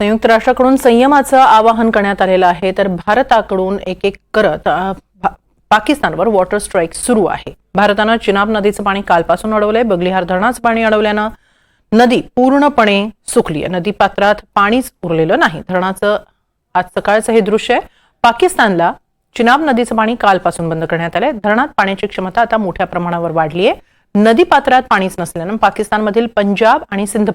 संयुक्त राष्ट्राकडून संयमाचं आवाहन करण्यात आलेलं आहे, तर भारताकडून एक एक करत पाकिस्तानवर वॉटर स्ट्राईक सुरू आहे. भारतानं चिनाब नदीचं पाणी कालपासून अडवलंय. बगलिहार धरणाचं पाणी अडवल्यानं नदी पूर्णपणे सुकली आहे. नदी पात्रात पाणीच उरलेलं नाही. धरणाचं आज सकाळचं हे दृश्य आहे. पाकिस्तानला चिनाब नदीचं पाणी कालपासून बंद करण्यात आलंय. धरणात पाण्याची क्षमता आता मोठ्या प्रमाणावर वाढली आहे. नदी पात्रात पाणीच नसल्यानं पाकिस्तानमधील पंजाब आणि सिंध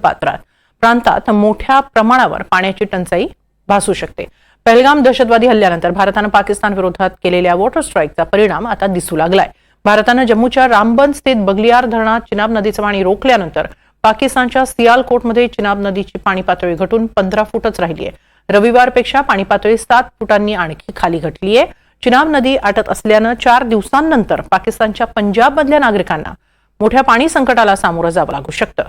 प्रांतात मोठ्या प्रमाणावर पाण्याची टंचाई भासू शकते. पहलगाम दहशतवादी हल्ल्यानंतर भारतानं पाकिस्तान विरोधात केलेल्या वॉटर स्ट्राईकचा परिणाम आता दिसू लागलाय. भारतानं जम्मूच्या रामबन स्थित बगलियार धरणात चिनाब नदीचं पाणी रोखल्यानंतर पाकिस्तानच्या सियालकोटमध्ये चिनाब नदीची पाणी पातळी घटून 15 फूटच राहिली आहे. रविवारपेक्षा पाणी पातळी 7 फुटांनी आणखी खाली घटली आहे. चिनाब नदी आटत असल्यानं 4 दिवसांनंतर पाकिस्तानच्या पंजाबमधल्या नागरिकांना मोठ्या पाणी संकटाला सामोरं जावं लागू शकतं.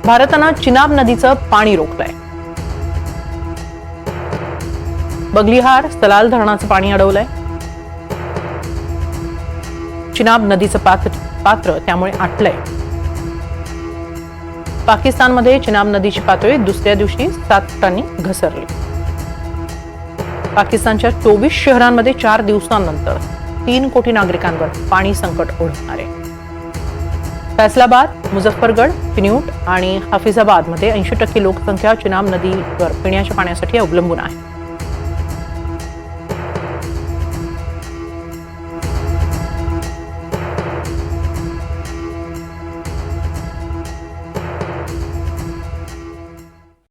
भारतानं चिनाब नदीचं पाणी रोखलंय. बगलिहार सलाल धरणाचं पाणी अडवलंय. चिनाब नदीचं पात्र त्यामुळे आटलंय. पाकिस्तानमध्ये चिनाब नदीची पातळी दुसऱ्या दिवशी 7 फुटांनी घसरली. पाकिस्तानच्या 24 शहरांमध्ये 4 दिवसांनंतर 3 कोटी नागरिकांवर पाणी संकट ओढवणार आहे. फैसलाबाद, मुझफ्फरगड, चिन्यूट आणि हाफिजाबादमध्ये 80% लोकसंख्या चिनाब नदीवर पिण्याच्या पाण्यासाठी अवलंबून आहे.